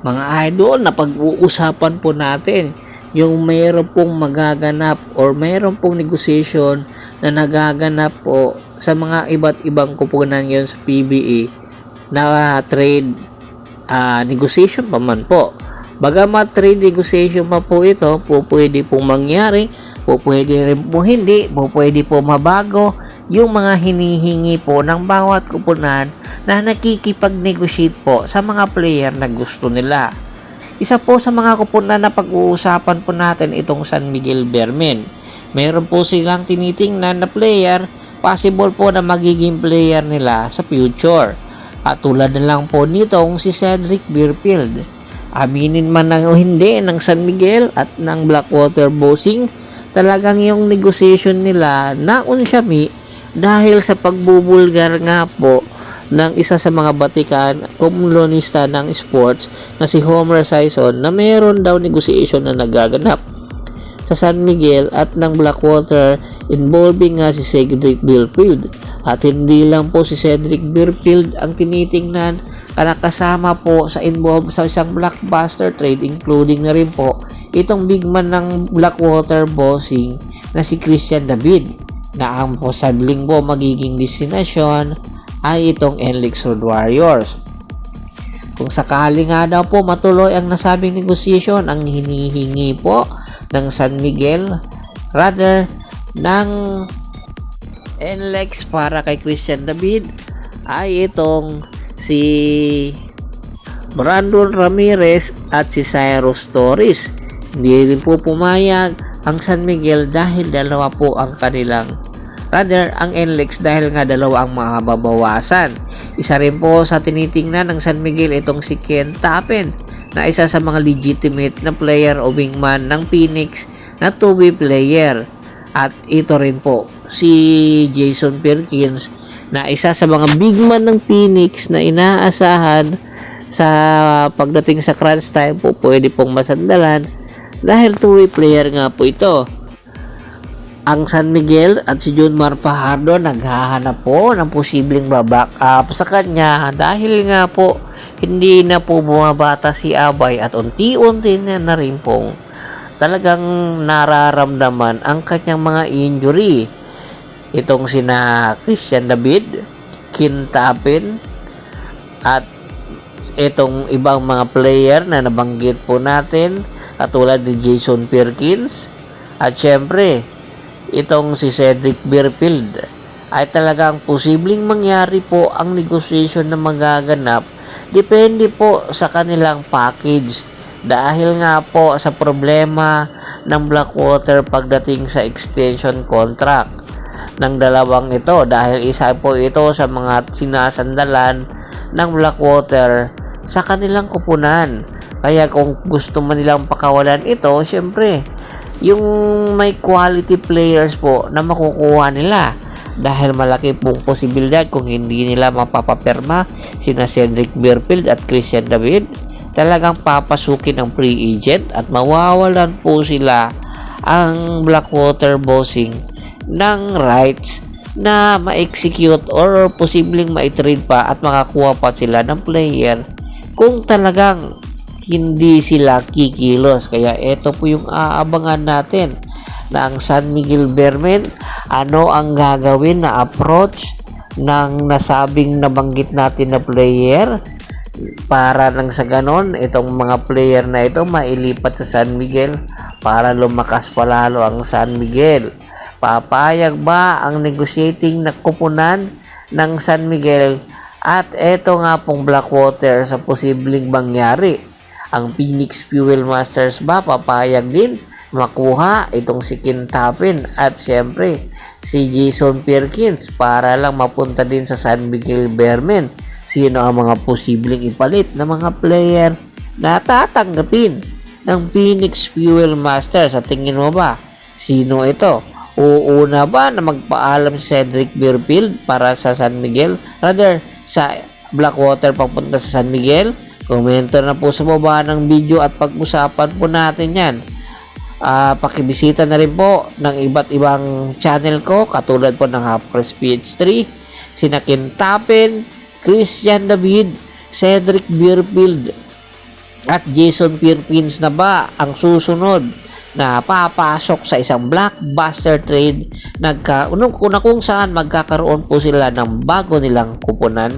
Mga idol, na pag-uusapan po natin yung mayroon pong magaganap or mayroon pong negotiation na nagaganap po sa mga iba't ibang kupunan ngayon sa PBA na trade negotiation pa man po. Bagamat trade negotiation pa po ito, po pwede pong mangyari, po pwede rin po hindi, po pwede po mabago yung mga hinihingi po ng bawat kupunan na nakikipag-negotiate po sa mga player na gusto nila. Isa po sa mga kupunan na pag-uusapan po natin itong San Miguel Bearmen. Meron po silang tinitingnan na player, possible po na magiging player nila sa future. At tulad na lang po nitong si Cedric Beerfield. Aminin man o hindi ng San Miguel at ng Blackwater Bossing, talagang yung negotiation nila naunsyami dahil sa pagbubulgar nga po ng isa sa mga batikan komunista ng sports na si Homer Sison na meron daw negotiation na nagaganap sa San Miguel at ng Blackwater involving nga si Cedric Beerfield. At hindi lang po si Cedric Beerfield ang tinitingnan, kasama po sa involved sa isang blockbuster trade, including na rin po itong big man ng Blackwater Bossing na si Christian David, na ang posibleng po magiging destinasyon ay itong NLEX Road Warriors. Kung sakali nga daw po matuloy ang nasabing negosasyon, ang hinihingi po ng San Miguel, rather ng NLEX para kay Christian David, ay itong si Brandon Ramirez at si Cyrus Torres. Hindi rin po pumayag ang San Miguel dahil dalawa po ang kanilang, rather ang NLEX dahil nga dalawa ang mababawasan. Isa rin po sa tinitingnan ng San Miguel itong si Ken Tappen, na isa sa mga legitimate na player o wingman ng Phoenix na 2-way player. At ito rin po si Jason Perkins, na isa sa mga big man ng Phoenix na inaasahan sa pagdating sa crunch time po pwede pong masandalan dahil 2-way player nga po ito. Ang San Miguel at si Junmar Fajardo naghahanap po ng posibleng back up sa kanya dahil nga po hindi na po bumabata si Abay at unti-unti na rin pong talagang nararamdaman ang kanyang mga injury. Itong sina Christian David, Ken Tappen at itong ibang mga player na nabanggit po natin katulad ni Jason Perkins at syempre itong si Cedric Beerfield, ay talagang posibleng mangyari po ang negotiation na magaganap depende po sa kanilang package dahil nga po sa problema ng Blackwater pagdating sa extension contract ng dalawang ito, dahil isa po ito sa mga sinasandalan ng Blackwater sa kanilang kupunan. Kaya kung gusto man nilang pakawalan ito, syempre yung may quality players po na makukuha nila dahil malaki pong posibilidad kung hindi nila mapapapirma sina Cedric Beerfield at Christian David, talagang papasukin ng free agent at mawawalan po sila ang Blackwater Bossing ng rights na ma-execute or posibleng ma-trade pa at makakuha pa sila ng player kung talagang hindi sila kikilos. Kaya ito po yung aabangan natin na ang San Miguel Bearmen, ano ang gagawin na approach ng nasabing nabanggit natin na player para nang sa ganon itong mga player na ito mailipat sa San Miguel para lumakas palalo ang San Miguel. Papayag ba ang negotiating na kupunan ng San Miguel at ito nga pong Blackwater sa posibleng mangyari? Ang Phoenix Fuel Masters ba papayag din makuha itong si Ken Tappen at syempre si Jason Perkins para lang mapunta din sa San Miguel Bearmen? Sino ang mga posibleng ipalit na mga player na tatanggapin ng Phoenix Fuel Masters? Sa tingin mo ba, sino ito? Uuna ba na magpaalam si Cedric Beerfield para sa San Miguel, rather sa Blackwater papunta sa San Miguel? Komento na po sa baba ng video at pag-usapan po natin yan. Pakibisita na rin po ng iba't ibang channel ko katulad po ng Halfcrest PH3, sina Ken Tappen, Christian David, Cedric Beerfield At Jason Perkins na ba ang susunod na papasok sa isang blockbuster trade na kung saan magkakaroon po sila ng bago nilang kupunan?